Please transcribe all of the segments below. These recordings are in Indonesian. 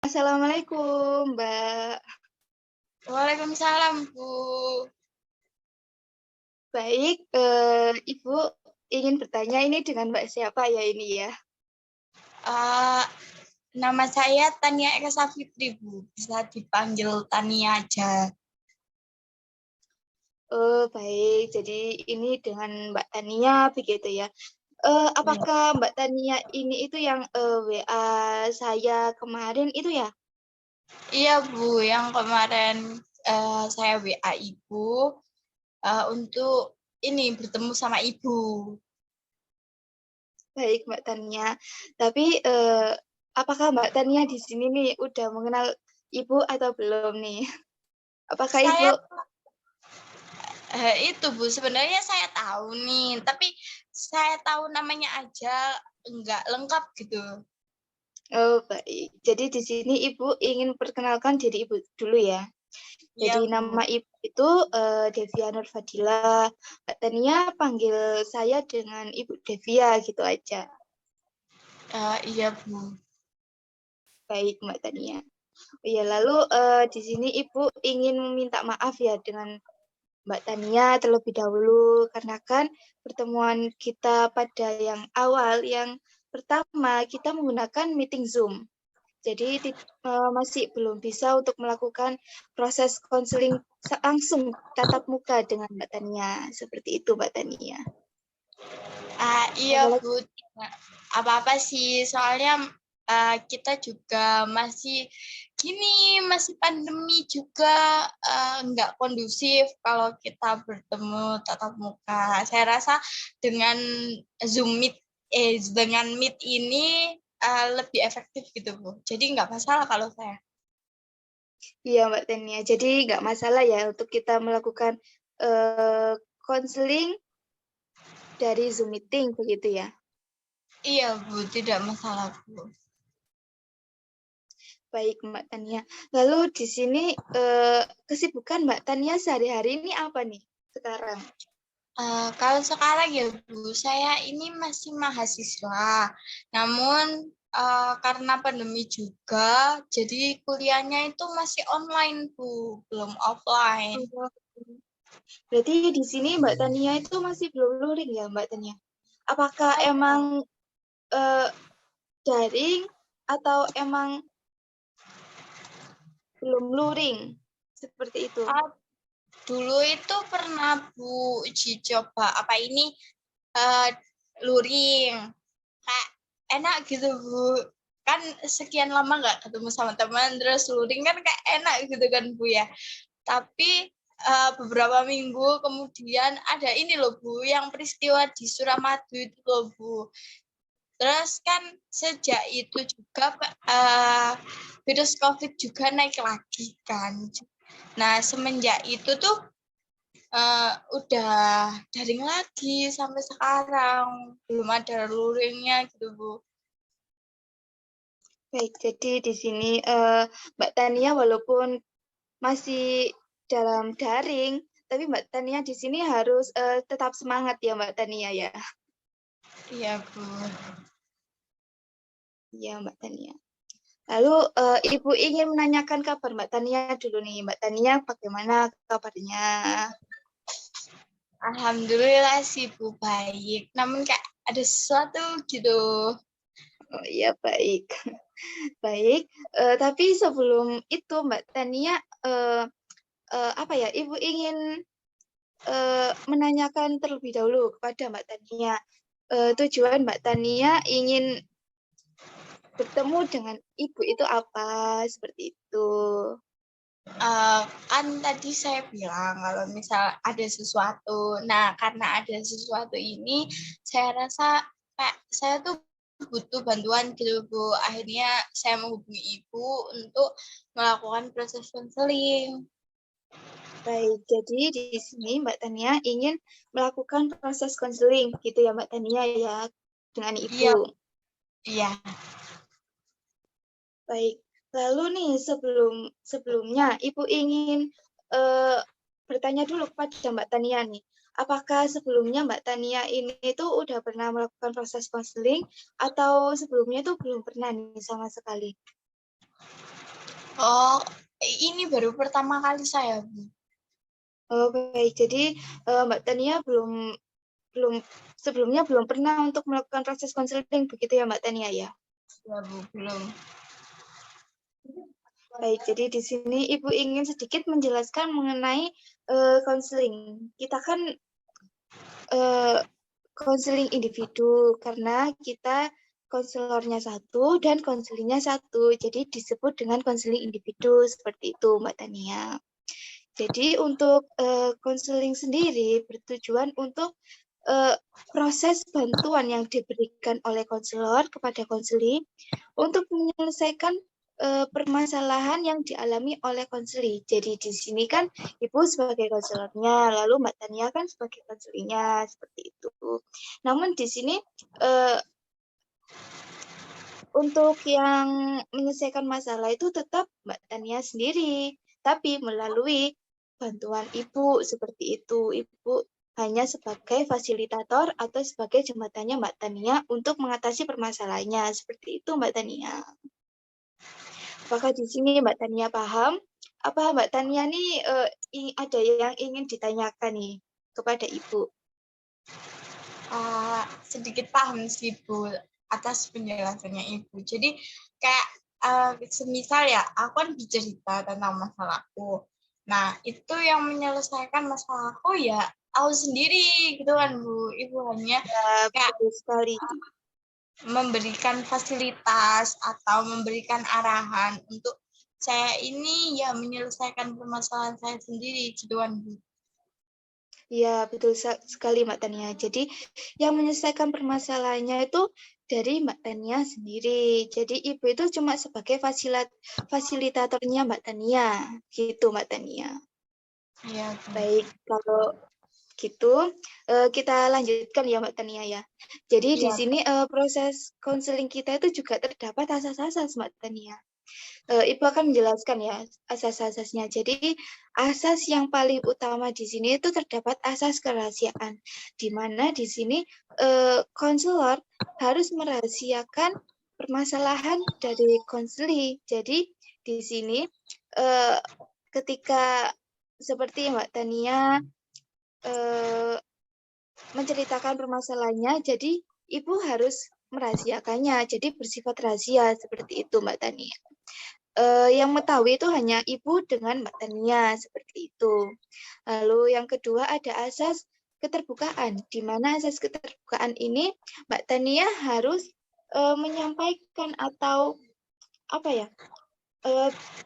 Assalamualaikum, Mbak. Waalaikumsalam, Bu. Baik, Ibu ingin bertanya ini dengan Mbak siapa ya ini ya? Eh, Nama saya Tania Eka Safitri, Bu. Bisa dipanggil Tania aja. Oh, baik. Jadi ini dengan Mbak Tania begitu ya. Iya, Apakah Mbak Tania ini itu yang WA saya kemarin itu ya? iya, Bu. Yang kemarin saya WA Ibu untuk ini bertemu sama Ibu. Baik, Mbak Tania. Tapi apakah Mbak Tania di sini nih udah mengenal Ibu atau belum nih? Apakah Ibu Saya itu, Bu. Sebenarnya saya tahu nih, tapi saya tahu namanya aja enggak lengkap gitu. Oh, baik. Jadi di sini Ibu ingin perkenalkan diri Ibu dulu ya. Iya, Jadi Bu. nama Ibu itu Devia Nur Fadila. Mbak Tania panggil saya dengan Ibu Devia gitu aja. Iya, Bu. Baik, Mbak Tania. Ya, lalu di sini Ibu ingin meminta maaf ya dengan Mbak Tania terlebih dahulu karena kan pertemuan kita pada yang awal yang pertama kita menggunakan meeting Zoom. Jadi masih belum bisa untuk melakukan proses konseling langsung tatap muka dengan Mbak Tania. Seperti itu Mbak Tania. Iya, Bu. Tidak apa-apa sih, soalnya kita juga masih gini, masih pandemi juga, nggak kondusif kalau kita bertemu tatap muka. Saya rasa dengan dengan Meet ini lebih efektif gitu, Bu. Jadi nggak masalah kalau saya. Iya Mbak Tania. Jadi nggak masalah ya untuk kita melakukan konseling dari Zoom meeting begitu ya. Iya, Bu, tidak masalah, Bu. Baik Mbak Tania. Lalu di sini kesibukan Mbak Tania sehari-hari ini apa nih sekarang? Kalau sekarang ya Bu, saya ini masih mahasiswa. Namun karena pandemi juga, jadi kuliahnya itu masih online Bu, belum offline. Oh, berarti di sini Mbak Tania itu masih belum luring ya Mbak Tania? Apakah emang eh, daring atau emang belum luring? Seperti itu. Ah, Dulu itu pernah Bu uji coba apa ini eh, luring, kayak enak gitu Bu. Kan sekian lama nggak ketemu sama teman, terus luring kan kayak enak gitu kan Bu ya. Tapi beberapa minggu kemudian ada ini loh Bu, yang peristiwa di Suramadu itu loh Bu. Terus kan sejak itu juga virus COVID juga naik lagi kan. Nah semenjak itu tuh udah daring lagi sampai sekarang, belum ada luringnya gitu Bu. Baik, jadi di sini Mbak Tania walaupun masih dalam daring, tapi Mbak Tania di sini harus tetap semangat ya Mbak Tania ya. Iya Bu. Iya Mbak Tania. Lalu Ibu ingin menanyakan kabar Mbak Tania dulu nih. Mbak Tania bagaimana kabarnya? Alhamdulillah sih Bu baik, namun kayak ada sesuatu gitu. Oh iya baik. Baik, tapi sebelum itu Mbak Tania apa ya? Ibu ingin menanyakan terlebih dahulu kepada Mbak Tania. Tujuan Mbak Tania ingin bertemu dengan ibu itu apa? Seperti itu. Kan tadi saya bilang kalau misal ada sesuatu. Nah, karena ada sesuatu ini, saya rasa kayak saya tuh butuh bantuan gitu, Bu. Akhirnya saya menghubungi Ibu untuk melakukan proses konseling. Baik, jadi di sini Mbak Tania ingin melakukan proses konseling gitu ya Mbak Tania ya dengan Iya, ibu. iya. Baik, lalu nih sebelumnya Ibu ingin eh, bertanya dulu kepada Mbak Tania nih, apakah sebelumnya Mbak Tania ini itu udah pernah melakukan proses konseling atau sebelumnya itu belum pernah nih sama sekali? Oh, ini baru pertama kali saya, Bu. Oh, baik. Jadi Mbak Tania belum sebelumnya belum pernah untuk melakukan proses konseling begitu ya Mbak Tania ya? Ya, Bu, belum. Baik, jadi di sini Ibu ingin sedikit menjelaskan mengenai konseling. Kita kan konseling individu karena kita konselornya satu dan konselingnya satu. Jadi disebut dengan konseling individu seperti itu Mbak Tania. Jadi untuk konseling sendiri bertujuan untuk proses bantuan yang diberikan oleh konselor kepada konseli untuk menyelesaikan permasalahan yang dialami oleh konseli. Jadi di sini kan Ibu sebagai konselornya, lalu Mbak Tania kan sebagai konselinya, seperti itu. Namun di sini untuk yang menyelesaikan masalah itu tetap Mbak Tania sendiri, tapi melalui bantuan Ibu seperti itu. Ibu hanya sebagai fasilitator atau sebagai jembatannya Mbak Tania untuk mengatasi permasalahannya. Seperti itu Mbak Tania. Apakah di sini Mbak Tania paham? Apa Mbak Tania nih ada yang ingin ditanyakan nih kepada Ibu? Sedikit paham sih, Bu, atas penjelasannya Ibu. Jadi kayak semisal ya, aku kan bercerita tentang masalahku. Nah, itu yang menyelesaikan masalahku ya aku sendiri gitu kan, Bu. Ibu hanya Ya, kayak betul sekali. memberikan fasilitas atau memberikan arahan untuk saya ini ya menyelesaikan permasalahan saya sendiri gitu kan, Bu. Ya, betul sekali Mbak Tania. Jadi yang menyelesaikan permasalahannya itu dari Mbak Tania sendiri. Jadi Ibu itu cuma sebagai fasilitatornya Mbak Tania. Gitu Mbak Tania. Iya, Bu. Baik, kalau gitu kita lanjutkan ya Mbak Tania ya. Jadi di Iya, sini proses konseling kita itu juga terdapat asas-asas Mbak Tania. Ibu akan menjelaskan ya asas-asasnya. Jadi asas yang paling utama di sini itu terdapat asas kerahasiaan, di mana di sini konselor harus merahasiakan permasalahan dari konseli. Jadi di sini ketika seperti Mbak Tania menceritakan permasalahannya, jadi Ibu harus merahasiakannya, jadi bersifat rahasia seperti itu Mbak Tania. Yang mengetahui itu hanya Ibu dengan Mbak Tania, seperti itu. Lalu yang kedua ada asas keterbukaan, di mana asas keterbukaan ini Mbak Tania harus menyampaikan atau apa ya,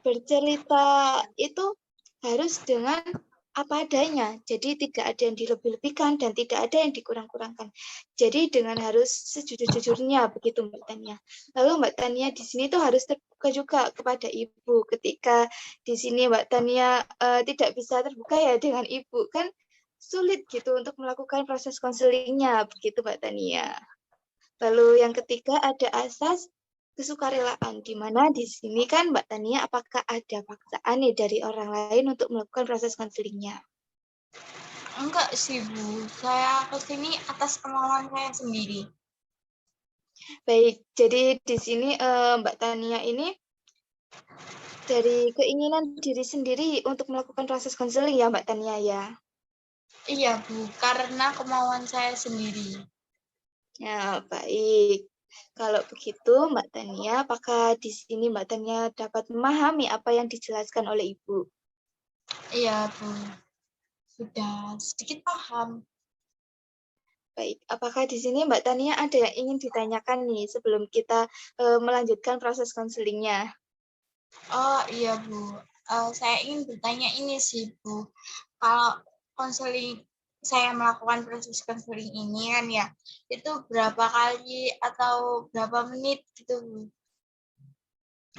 bercerita itu harus dengan apa adanya. Jadi tidak ada yang dilebih-lebihkan dan tidak ada yang dikurang-kurangkan. Jadi dengan harus sejujur-jujurnya begitu Mbak Tania. Lalu Mbak Tania di sini tuh harus terbuka juga kepada Ibu. Ketika di sini Mbak Tania tidak bisa terbuka ya dengan Ibu, kan sulit gitu untuk melakukan proses konselingnya begitu Mbak Tania. Lalu yang ketiga ada asas kesukarelaan, di mana di sini kan Mbak Tania apakah ada paksaan nih dari orang lain untuk melakukan proses konselingnya? enggak sih, Bu. Saya kesini atas kemauan saya sendiri. Baik, jadi di sini Mbak Tania ini dari keinginan diri sendiri untuk melakukan proses konseling ya Mbak Tania ya? Iya, Bu, karena kemauan saya sendiri. Ya, baik. Kalau begitu Mbak Tania, apakah di sini Mbak Tania dapat memahami apa yang dijelaskan oleh Ibu? Iya, Bu. Sudah sedikit paham. Baik, apakah di sini Mbak Tania ada yang ingin ditanyakan nih sebelum kita melanjutkan proses konselingnya? Oh, iya, Bu. Saya ingin bertanya ini sih, Bu. Kalau konseling saya melakukan proses konseling ini kan ya, itu berapa kali atau berapa menit gitu, Bu?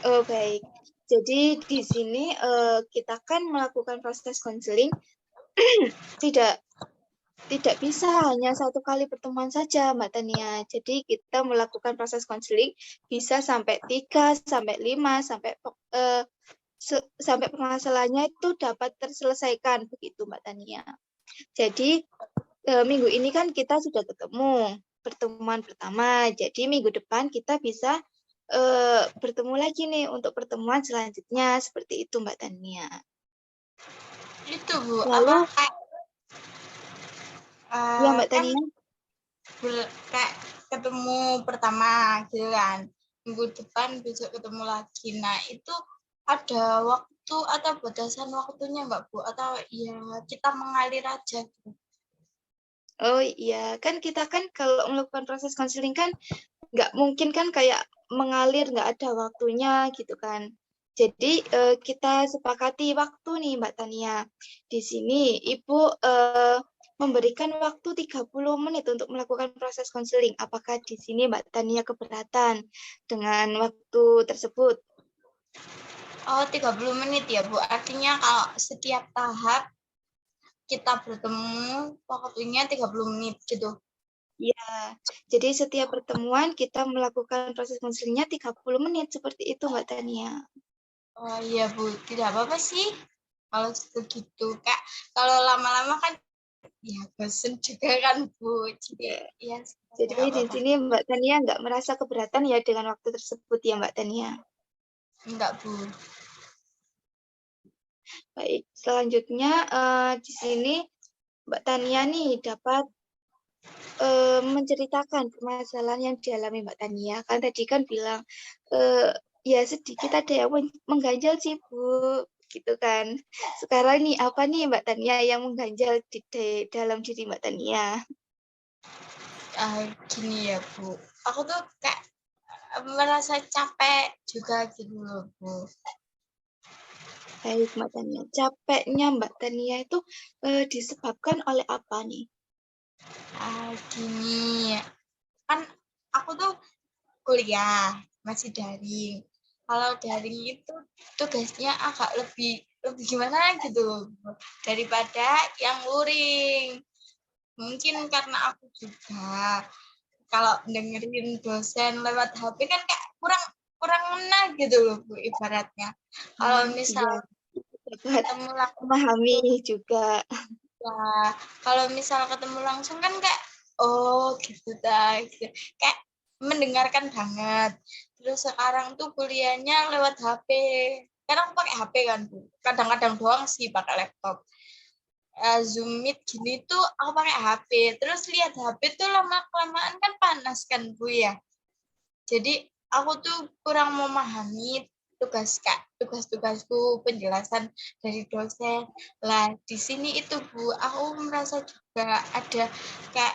Oh, baik. Jadi di sini kita kan melakukan proses konseling tidak tidak bisa hanya satu kali pertemuan saja, Mbak Tania. Jadi kita melakukan proses konseling bisa sampai 3, sampai 5, sampai permasalahannya itu dapat terselesaikan begitu, Mbak Tania. Jadi minggu ini kan kita sudah ketemu pertemuan pertama. Jadi minggu depan kita bisa bertemu lagi nih untuk pertemuan selanjutnya seperti itu Mbak Tania. Itu Bu, Lalu apa kayak ya Mbak kan Tania. kayak ketemu pertama gitu kan, minggu depan besok ketemu lagi. Nah itu ada waktu atau batasan waktunya nggak Bu? Atau ya kita mengalir aja gitu? Oh iya, kan kita kan kalau melakukan proses konseling kan nggak mungkin kan kayak mengalir nggak ada waktunya gitu kan. Jadi kita sepakati waktu nih Mbak Tania. Di sini Ibu memberikan waktu 30 menit untuk melakukan proses konseling. Apakah di sini Mbak Tania keberatan dengan waktu tersebut? Oh 30 menit ya Bu, artinya kalau setiap tahap kita bertemu waktunya 30 menit gitu. Ya, jadi setiap pertemuan kita melakukan proses konselingnya 30 menit seperti itu Mbak Tania. Oh iya Bu, tidak apa-apa sih kalau begitu. Kak, kalau lama-lama kan ya bosen juga kan Bu. Jadi ya Jadi nggak di apa-apa. sini Mbak Tania nggak merasa keberatan ya dengan waktu tersebut ya Mbak Tania. Enggak Bu. Baik, selanjutnya di sini Mbak Tania nih dapat menceritakan permasalahan yang dialami Mbak Tania. Kan tadi kan bilang ya sedikit ada yang mengganjal sih Bu, gitu kan. Sekarang nih apa nih Mbak Tania yang mengganjal di dalam diri Mbak Tania? Gini ya Bu, aku tuh kayak merasa capek juga gitu loh Bu. Baik Mbak Tania, capeknya Mbak Tania itu disebabkan oleh apa nih? Gini, kan aku tuh kuliah masih daring. Kalau daring itu tugasnya agak lebih gimana gitu loh Bu, daripada yang luring. Mungkin karena aku juga kalau dengerin dosen lewat HP kan kayak kurang ngena gitu loh Bu ibaratnya. Kalau misal Iya, dapat ketemu langsung, memahami juga. ya, kalau misal ketemu langsung kan kayak oh gitu dah gitu. Kayak mendengarkan banget. Terus sekarang tuh kuliahnya lewat HP. Karena aku pakai HP kan Bu. Kadang-kadang doang sih pakai laptop. Zoom Meet gini tuh aku pakai HP. Terus lihat HP tuh lama-kelamaan kan panas kan Bu ya. Jadi aku tuh kurang memahami tugas-tugasku, penjelasan dari dosen. Lah di sini itu Bu, aku merasa juga ada kayak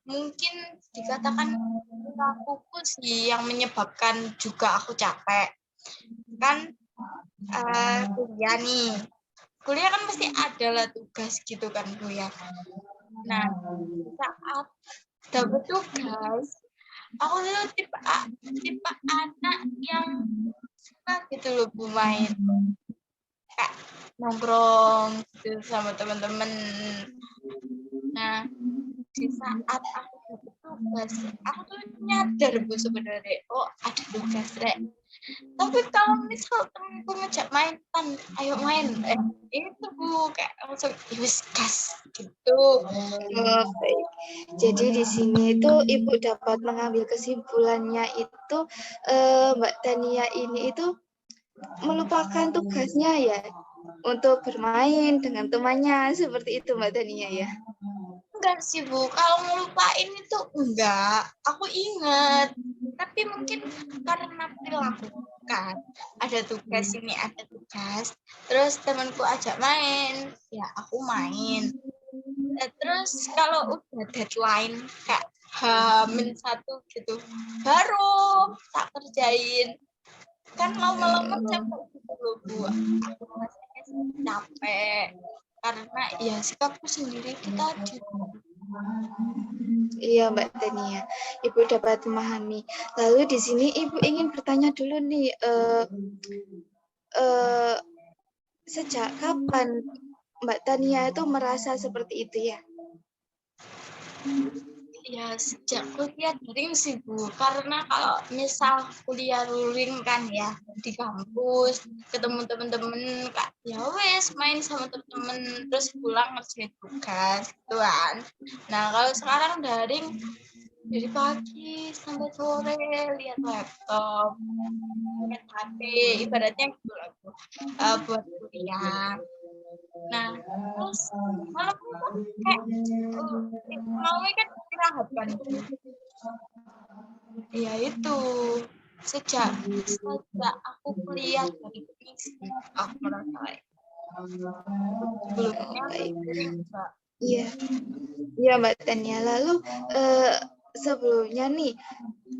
mungkin dikatakan perilakuku sih yang menyebabkan juga aku capek. Kan kuliah nih, kuliah kan pasti ada lah tugas gitu kan Bu ya. Nah, saat dapat tugas, aku tuh tipe anak yang suka gitu loh Bu main. Kayak nongkrong gitu sama teman-teman. Nah, di saat aku dapat tugas, aku tuh nyadar Bu sebenarnya, oh ada tugas rek. Tapi kalau misal temenku ngejak main, kan ayo main, itu Bu kayak langsung wis gas gitu. Baik. Jadi di sini itu Ibu dapat mengambil kesimpulannya itu Mbak Tania ini itu melupakan tugasnya ya untuk bermain dengan temannya seperti itu Mbak Tania ya. Enggak sih Bu, kalau ngelupain itu enggak, aku inget. Tapi mungkin karena perilaku kan, ada tugas ini, ada tugas. Terus temanku ajak main, ya aku main. Terus kalau udah deadline kayak H-1 gitu, baru tak kerjain. Kan lama-lama capek gitu loh Bu. Aku rasanya capek. Karena ya sikapku sendiri itu tadi. Iya Mbak Tania, Ibu dapat memahami. Lalu di sini Ibu ingin bertanya dulu nih, sejak kapan Mbak Tania itu merasa seperti itu ya? Ya sejak kuliah daring sih Bu, karena kalau misal kuliah luring kan ya di kampus ketemu temen-temen kak ya wes main sama temen-temen terus pulang ngerjain tugas gitu kan. Nah kalau sekarang daring dari pagi sampai sore lihat laptop, lihat HP, ibaratnya gitu lah Bu. Buat kuliah. Nah, terus malam itu kayak mau kan istirahat kan. Ya itu sejak aku kuliah dari fisik aku merasa sebelumnya Baik. Mbak. Iya, iya Mbak Tania. Lalu sebelumnya nih,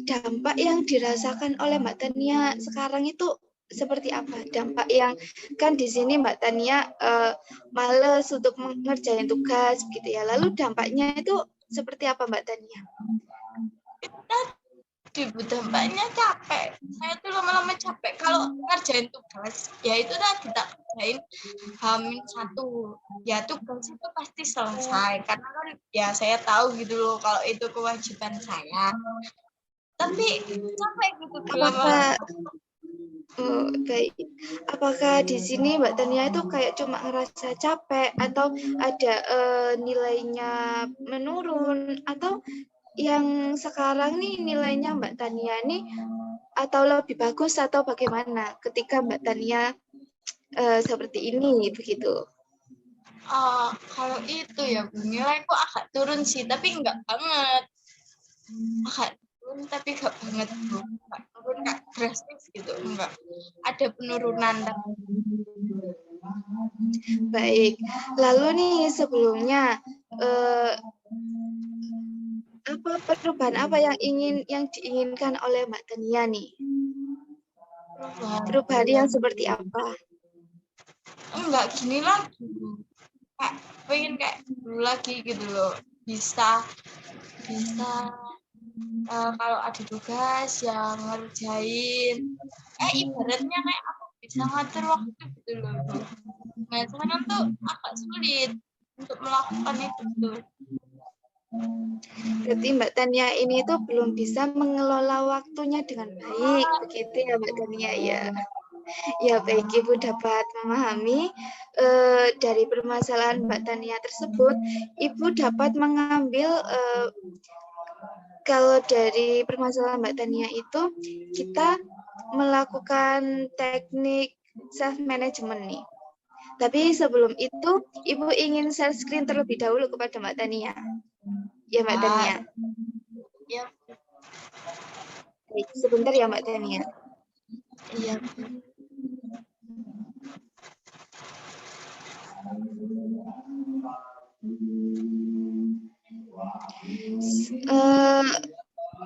dampak yang dirasakan oleh Mbak Tania sekarang itu seperti apa? Dampak yang kan di sini Mbak Tania males untuk mengerjain tugas gitu ya. Lalu dampaknya itu seperti apa Mbak Tania? Dampaknya capek. Saya tuh lama-lama capek. Kalau ngerjain tugas, ya itu tadi tak kerjain H-1. Ya tugas itu pasti selesai. Karena kan ya saya tahu gitu loh kalau itu kewajiban saya. Tapi capek gitu lama-lama. Oh, baik. Apakah di sini Mbak Tania itu kayak cuma ngerasa capek atau ada nilainya menurun atau yang sekarang nih nilainya Mbak Tania nih atau lebih bagus atau bagaimana ketika Mbak Tania seperti ini begitu? Kalau itu ya Bu, nilaiku agak turun sih, tapi enggak banget. Agak turun tapi enggak banget Bu. Enggak turun enggak drastis gitu, enggak. Ada penurunan. Baik. Lalu nih sebelumnya apa perubahan apa yang diinginkan oleh Mbak Tania nih? Perubahan yang seperti apa? Enggak gini lagi Bu. Kayak pengen kayak dulu lagi gitu loh. Bisa kalau ada tugas yang ngerjain. Ibaratnya kayak aku bisa ngatur waktu gitu loh Bu. Nah sekarang tuh agak sulit untuk melakukan itu tuh. Berarti Mbak Tania ini tuh belum bisa mengelola waktunya dengan baik, begitu ya Mbak Tania ya. Ya baik, Ibu dapat memahami dari permasalahan Mbak Tania tersebut, Ibu dapat mengambil kalau dari permasalahan Mbak Tania itu kita melakukan teknik self management nih. Tapi sebelum itu, Ibu ingin share screen terlebih dahulu kepada Mbak Tania. Ya Mbak Tania. Ya. Baik, sebentar ya Mbak Tania. Iya.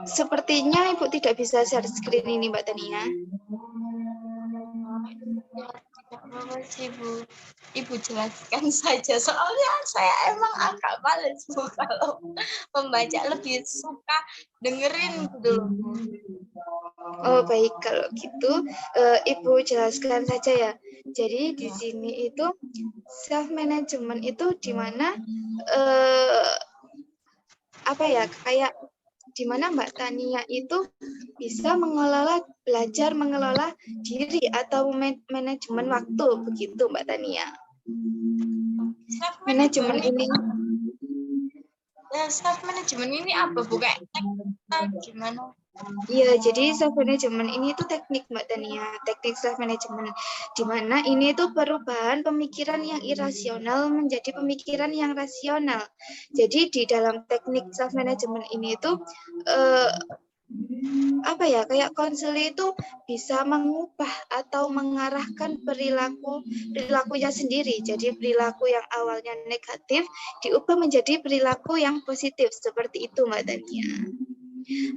Sepertinya Ibu tidak bisa share screen ini Mbak Tania. Tidak apa-apa sih Bu. Ibu jelaskan saja. Soalnya saya emang agak males Bu kalau membaca, lebih suka dengerin gitu loh Bu. Oh baik, kalau gitu Ibu jelaskan saja ya. Jadi di sini itu self management itu di mana apa ya, kayak di mana Mbak Tania itu bisa belajar mengelola diri atau manajemen waktu, begitu Mbak Tania. Manajemen ini self management ini apa Bu? Kayak gimana? Iya, jadi self management ini itu teknik Mbak Tania, teknik self management, di mana ini itu perubahan pemikiran yang irasional menjadi pemikiran yang rasional. Jadi di dalam teknik self management ini itu apa ya, kayak konselor itu bisa mengubah atau mengarahkan perilakunya sendiri. Jadi perilaku yang awalnya negatif diubah menjadi perilaku yang positif, seperti itu Mbak Tania.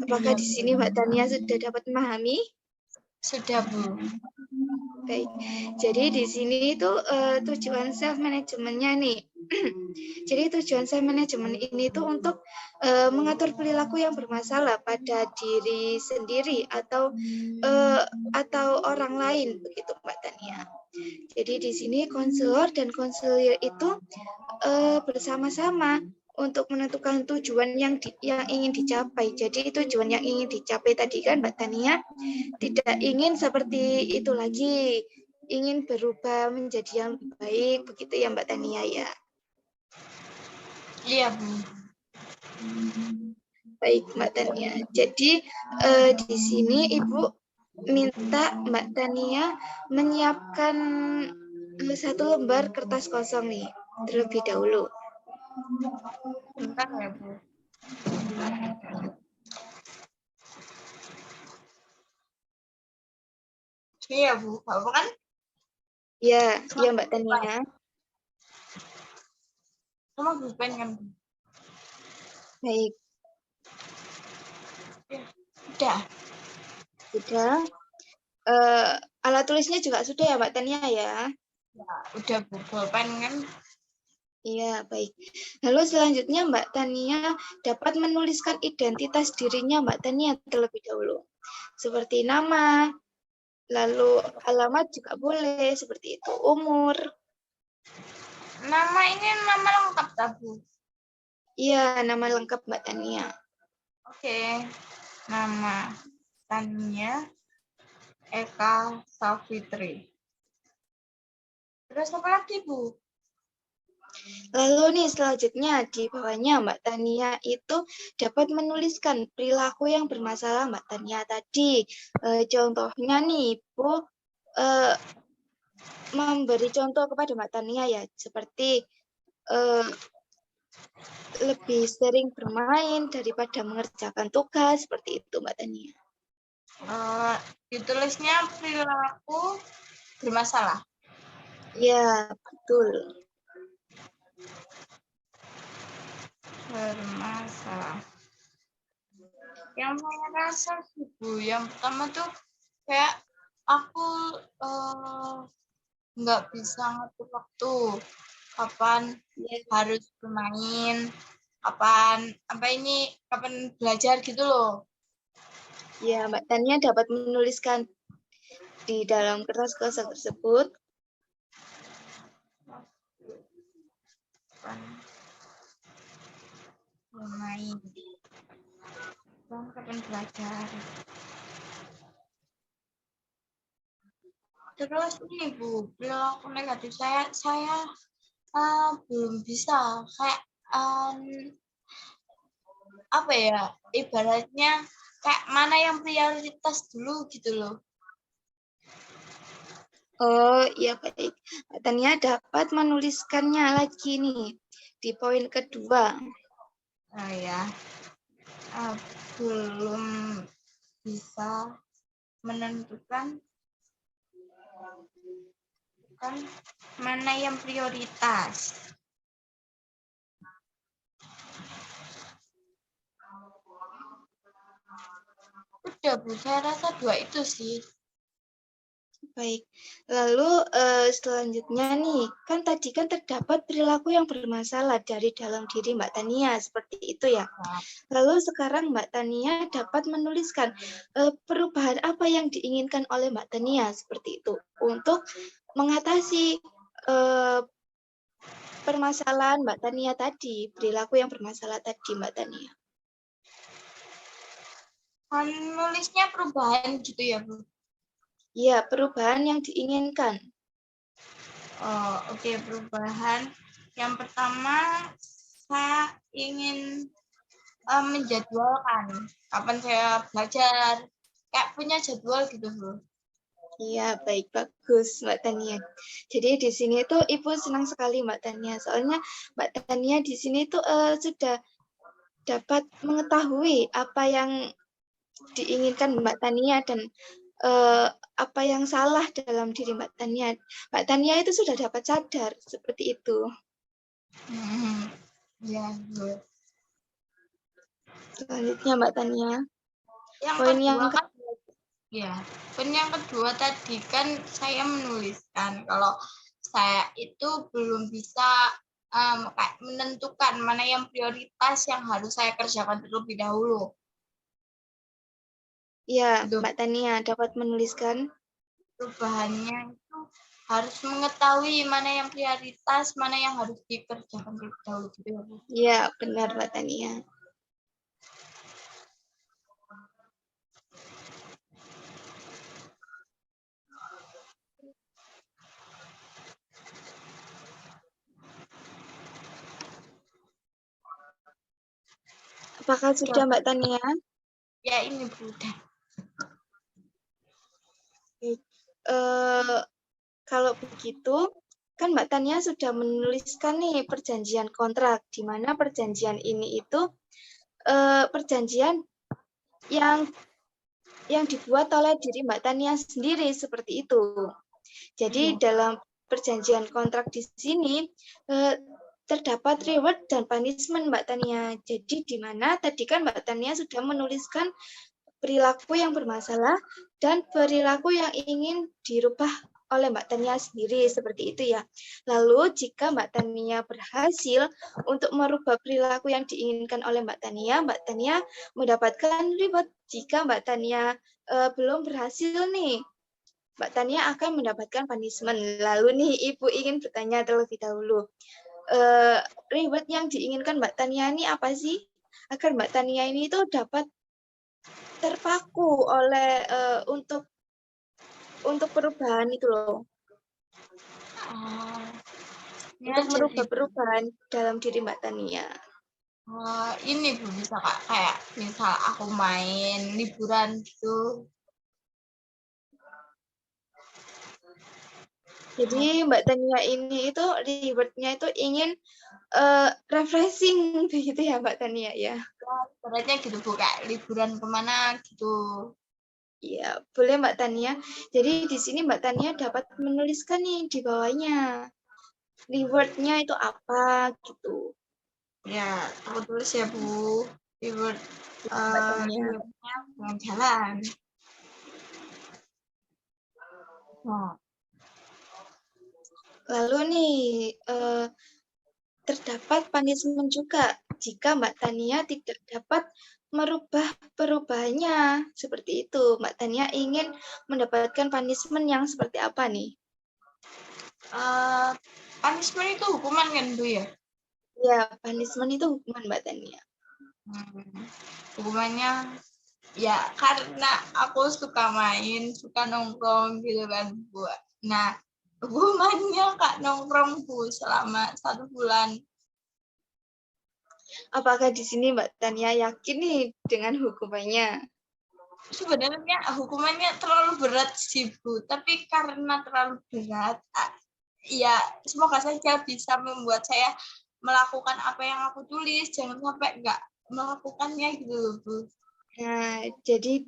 Apakah di sini Mbak Tania sudah dapat memahami? Sudah Bu. Baik, jadi di sini itu tujuan self managementnya nih. Jadi tujuan self management ini itu untuk mengatur perilaku yang bermasalah pada diri sendiri atau orang lain, begitu Mbak Tania. Jadi di sini konselor dan konselor itu bersama-sama untuk menentukan tujuan yang ingin dicapai. Jadi tujuan yang ingin dicapai tadi kan Mbak Tania tidak ingin seperti itu lagi, ingin berubah menjadi yang lebih baik, begitu ya Mbak Tania ya. Iya Bu. Baik, Mbak Tania. Jadi di sini Ibu minta Mbak Tania menyiapkan satu lembar kertas kosong nih terlebih dahulu. Bentar ya, Bu. Iya, Bu. Apa kan? Ya, ya Mbak Tania. Sama pulpen kan? Baik, Udah. sudah. Alat tulisnya juga sudah ya Mbak Tania ya. Ya, udah, Bu. Pulpen kan? Iya, baik. Lalu selanjutnya Mbak Tania dapat menuliskan identitas dirinya Mbak Tania terlebih dahulu. Seperti nama, lalu alamat juga boleh, seperti itu. Umur. Nama ini nama lengkap, tak, Bu? Iya, nama lengkap Mbak Tania. Oke. Nama Tania Eka Safitri. Terus apa lagi, Bu? Lalu nih selanjutnya di bawahnya Mbak Tania itu dapat menuliskan perilaku yang bermasalah Mbak Tania tadi. Contohnya nih Ibu memberi contoh kepada Mbak Tania ya, seperti lebih sering bermain daripada mengerjakan tugas, seperti itu Mbak Tania. Ditulisnya perilaku bermasalah. Ya, betul. Bermasalah. Yang saya rasa sih, Bu, yang pertama tuh kayak aku nggak bisa ngatur waktu. Kapan Ya, harus bermain, kapan belajar gitu loh. ya, Mbak Tania dapat menuliskan di dalam kertas kosong tersebut. Kapan bermain, kapan belajar. Terus ini, Bu, perilaku negatif saya belum bisa kayak apa ya, ibaratnya kayak mana yang prioritas dulu gitu loh. Oh, iya baik. Mbak Tania dapat menuliskannya lagi nih di poin kedua. Ya, belum bisa menentukan mana yang prioritas. Udah, Bu, saya rasa dua itu sih. Baik, lalu selanjutnya nih, kan tadi kan terdapat perilaku yang bermasalah dari dalam diri Mbak Tania, seperti itu ya. Lalu sekarang Mbak Tania dapat menuliskan perubahan apa yang diinginkan oleh Mbak Tania, seperti itu, untuk mengatasi permasalahan Mbak Tania tadi, perilaku yang bermasalah tadi Mbak Tania. Nulisnya perubahan gitu ya, Bu? Ya, perubahan yang diinginkan. Oh, oke, perubahan. Yang pertama, saya ingin menjadwalkan kapan saya belajar. Kayak punya jadwal gitu, Bu. Iya, baik, bagus Mbak Tania. Jadi di sini tuh Ibu senang sekali Mbak Tania. Soalnya Mbak Tania di sini tuh sudah dapat mengetahui apa yang diinginkan Mbak Tania dan apa yang salah dalam diri Mbak Tania. Mbak Tania itu sudah dapat sadar seperti itu. Ya, Bu. Selanjutnya Mbak Tania. Yang Poin kedua yang kan, ya, poin yang kedua tadi kan saya menuliskan kalau saya itu belum bisa kayak menentukan mana yang prioritas yang harus saya kerjakan terlebih dahulu. ya, Gitu. Mbak Tania dapat menuliskan. Perubahannya itu harus mengetahui mana yang prioritas, mana yang harus dikerjakan terlebih dahulu gitu ya, Bu. Ya, benar Mbak Tania. Apakah sudah Mbak Tania? Ya ini Bu, udah. Kalau begitu, kan Mbak Tania sudah menuliskan nih perjanjian kontrak, di mana perjanjian ini itu perjanjian yang dibuat oleh diri Mbak Tania sendiri seperti itu. Jadi dalam perjanjian kontrak di sini terdapat reward dan punishment Mbak Tania. Jadi di mana tadi kan Mbak Tania sudah menuliskan perilaku yang bermasalah dan perilaku yang ingin dirubah oleh Mbak Tania sendiri seperti itu ya. Lalu jika Mbak Tania berhasil untuk merubah perilaku yang diinginkan oleh Mbak Tania mendapatkan reward. Jika Mbak Tania belum berhasil nih, Mbak Tania akan mendapatkan punishment. Lalu nih Ibu ingin bertanya terlebih dahulu, reward yang diinginkan Mbak Tania ini apa sih? Agar Mbak Tania ini itu dapat terpaku oleh untuk perubahan itu loh. Ya, Untuk merubah perubahan dalam diri Mbak Tania. Ini Bu, bisa Kak, kayak misal aku main liburan gitu. Jadi Mbak Tania ini itu reward-nya itu ingin refreshing begitu ya Mbak Tania ya. Sebenarnya gitu Bu, kayak liburan kemana gitu. Iya, boleh Mbak Tania. Jadi di sini Mbak Tania dapat menuliskan nih di bawahnya. Reward-nya itu apa gitu. Ya, aku tulis ya Bu. Reward Mbak Tania. jalan-jalan. Lalu nih terdapat punishment juga jika Mbak Tania tidak dapat merubah perubahannya. Seperti itu. Mbak Tania ingin mendapatkan punishment yang seperti apa nih? Punishment itu hukuman kan Bu ya? Ya, punishment itu hukuman Mbak Tania. Hukumannya ya karena aku suka main, suka nongkrong gitu kan Bu. Nah, hukumannya Kak nongkrong Bu selama 1 bulan. Apakah di sini Mbak Tania yakin nih dengan hukumannya? Sebenarnya hukumannya terlalu berat sih Bu, tapi karena terlalu berat, ya semoga saja bisa membuat saya melakukan apa yang aku tulis, jangan sampai nggak melakukannya gitu Bu. Nah, jadi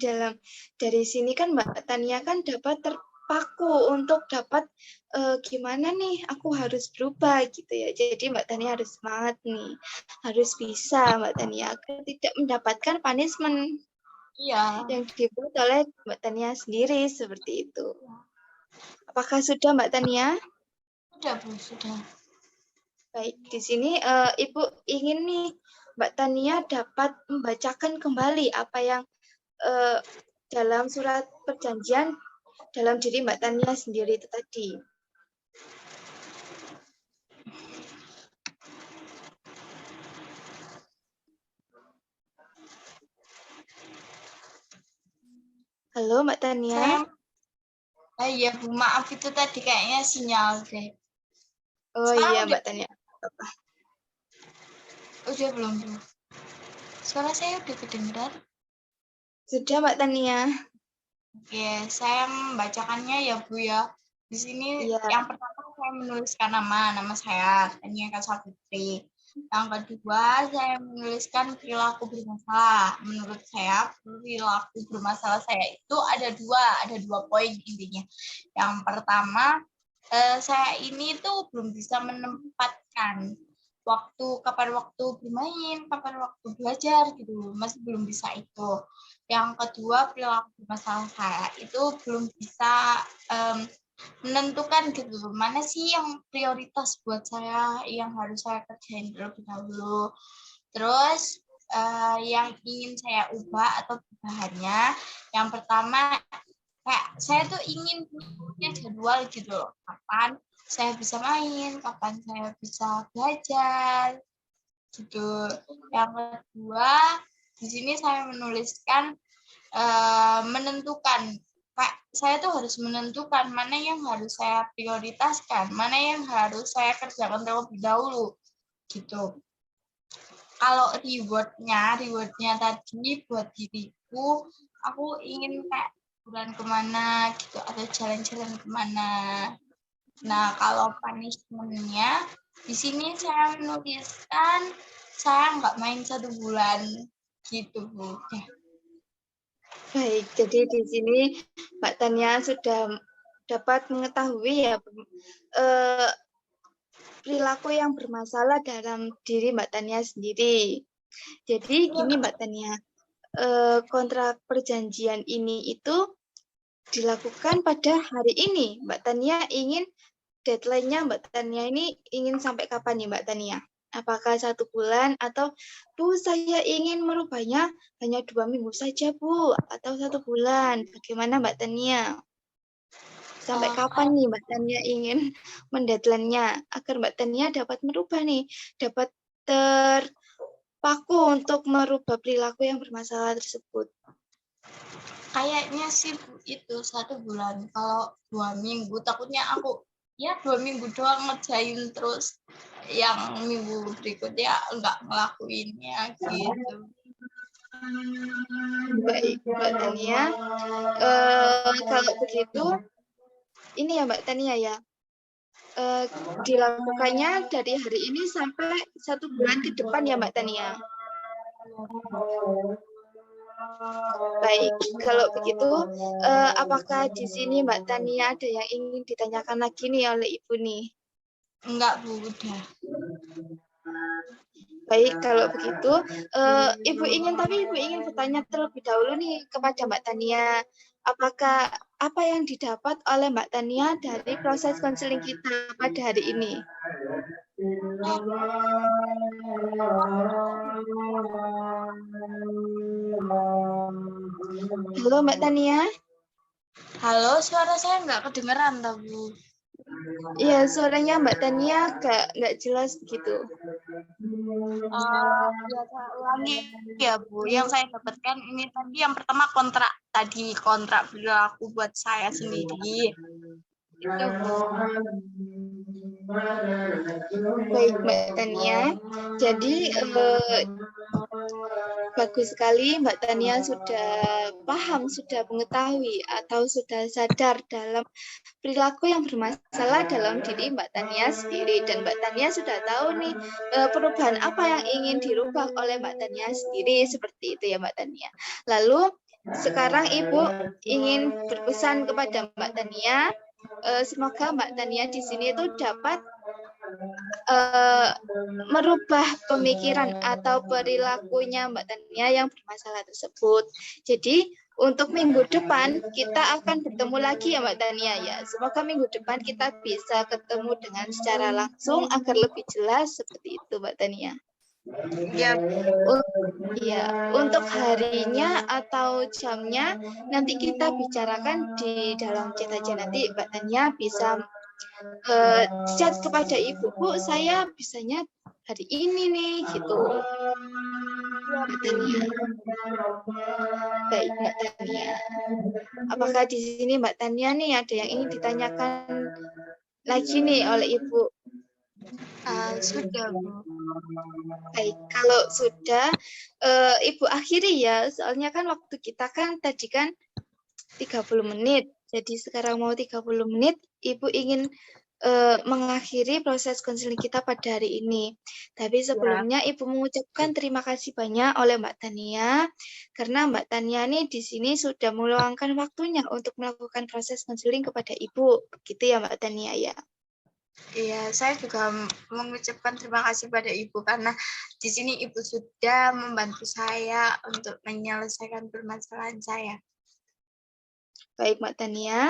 dari sini kan Mbak Tania kan dapat terpaku untuk dapat gimana nih aku harus berubah gitu ya. Jadi Mbak Tania harus semangat nih. Harus bisa Mbak Tania agar tidak mendapatkan punishment yang dibuat oleh Mbak Tania sendiri seperti itu. Apakah sudah Mbak Tania? Sudah Bu, sudah. Baik, di sini Ibu ingin nih Mbak Tania dapat membacakan kembali apa yang dalam surat perjanjian dalam diri Mbak Tania sendiri itu tadi. Halo Mbak Tania. Iya Bu, maaf itu tadi kayaknya sinyal deh. Oh iya Mbak Tania. Udah belum Bu? Suara saya udah kedengeran? Sudah Mbak Tania. Oke, saya membacakannya ya Bu ya. Di sini yang pertama saya menuliskan nama saya Tania Kasa Putri. Yang kedua saya menuliskan perilaku bermasalah. Menurut saya perilaku bermasalah saya itu ada dua poin intinya. Yang pertama saya ini tuh belum bisa menempatkan kapan waktu bermain, kapan waktu belajar gitu, masih belum bisa itu. Yang kedua perilaku bermasalah saya itu belum bisa menentukan gitu mana sih yang prioritas buat saya yang harus saya kerjain terlebih dahulu. Terus yang ingin saya ubah atau perubahannya, yang pertama kayak saya tuh ingin punya jadwal gitu loh, kapan saya bisa main, kapan saya bisa belajar gitu. Yang kedua di sini saya menuliskan menentukan, Pak, saya tuh harus menentukan mana yang harus saya prioritaskan, mana yang harus saya kerjakan terlebih dahulu, gitu. kalau rewardnya tadi buat diriku, aku ingin kayak liburan kemana gitu atau jalan-jalan kemana. Nah, kalau punishment-nya di sini saya menuliskan saya nggak main 1 bulan gitu, Bu. Ya. Baik, jadi di sini Mbak Tania sudah dapat mengetahui ya perilaku yang bermasalah dalam diri Mbak Tania sendiri. Jadi gini Mbak Tania, kontrak perjanjian ini itu dilakukan pada hari ini. Mbak Tania ingin deadline-nya Mbak Tania ini ingin sampai kapan nih Mbak Tania? Apakah 1 bulan atau Bu saya ingin merubahnya hanya 2 minggu saja Bu atau 1 bulan? Bagaimana Mbak Tania? Sampai kapan nih Mbak Tania ingin mendeadline-nya agar Mbak Tania dapat merubah nih, dapat terpaku untuk merubah perilaku yang bermasalah tersebut? Kayaknya sih Bu, itu 1 bulan. Kalau 2 minggu takutnya aku ya 2 minggu doang ngerjain terus yang minggu berikutnya enggak ngelakuinnya gitu. Baik Mbak Tania, kalau begitu ini ya Mbak Tania ya, dilakukannya dari hari ini sampai 1 bulan ke depan ya Mbak Tania. Baik, kalau begitu apakah di sini Mbak Tania ada yang ingin ditanyakan lagi nih oleh Ibu nih? Enggak Bu, udah. Baik, kalau begitu Ibu ingin bertanya terlebih dahulu nih kepada Mbak Tania. Apakah apa yang didapat oleh Mbak Tania dari proses konseling kita pada hari ini? Halo Mbak Tania. Halo, suara saya nggak kedengeran toh, Bu. Iya, suaranya Mbak Tania nggak jelas begitu. Ya, saya ulangi ya, Bu. Yang saya dapatkan ini tadi yang pertama kontrak perilaku buat saya sendiri. Itu, Bu. Baik Mbak Tania, jadi bagus sekali Mbak Tania sudah paham, sudah mengetahui atau sudah sadar dalam perilaku yang bermasalah dalam diri Mbak Tania sendiri, dan Mbak Tania sudah tahu nih perubahan apa yang ingin dirubah oleh Mbak Tania sendiri, seperti itu ya Mbak Tania. Lalu sekarang Ibu ingin berpesan kepada Mbak Tania, semoga Mbak Tania di sini itu dapat merubah pemikiran atau perilakunya Mbak Tania yang bermasalah tersebut. Jadi untuk minggu depan kita akan bertemu lagi ya Mbak Tania ya. Semoga minggu depan kita bisa ketemu dengan secara langsung agar lebih jelas seperti itu Mbak Tania. Ya, untuk harinya atau jamnya nanti kita bicarakan di dalam chat aja, nanti Mbak Tania bisa chat kepada Ibu, Bu, saya bisanya hari ini nih, gitu. Mbak Tania. Baik, Mbak Tania. Apakah di sini Mbak Tania nih ada yang ingin ditanyakan lagi nih oleh Ibu? Sudah, Bu. Baik, kalau sudah, Ibu akhiri ya, soalnya kan waktu kita kan tadi kan 30 menit, jadi sekarang mau 30 menit, Ibu ingin mengakhiri proses konseling kita pada hari ini. Tapi sebelumnya Ibu mengucapkan terima kasih banyak oleh Mbak Tania, karena Mbak Tania nih di sini sudah meluangkan waktunya untuk melakukan proses konseling kepada Ibu. Begitu ya Mbak Tania ya? Iya, saya juga mengucapkan terima kasih pada Ibu karena di sini Ibu sudah membantu saya untuk menyelesaikan permasalahan saya. Baik Mbak Tania,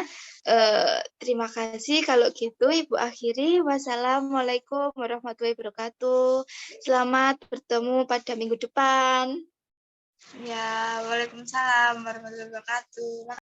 terima kasih. Kalau gitu Ibu akhiri. Wassalamualaikum warahmatullahi wabarakatuh. Selamat bertemu pada minggu depan. Ya, waalaikumsalam warahmatullahi wabarakatuh.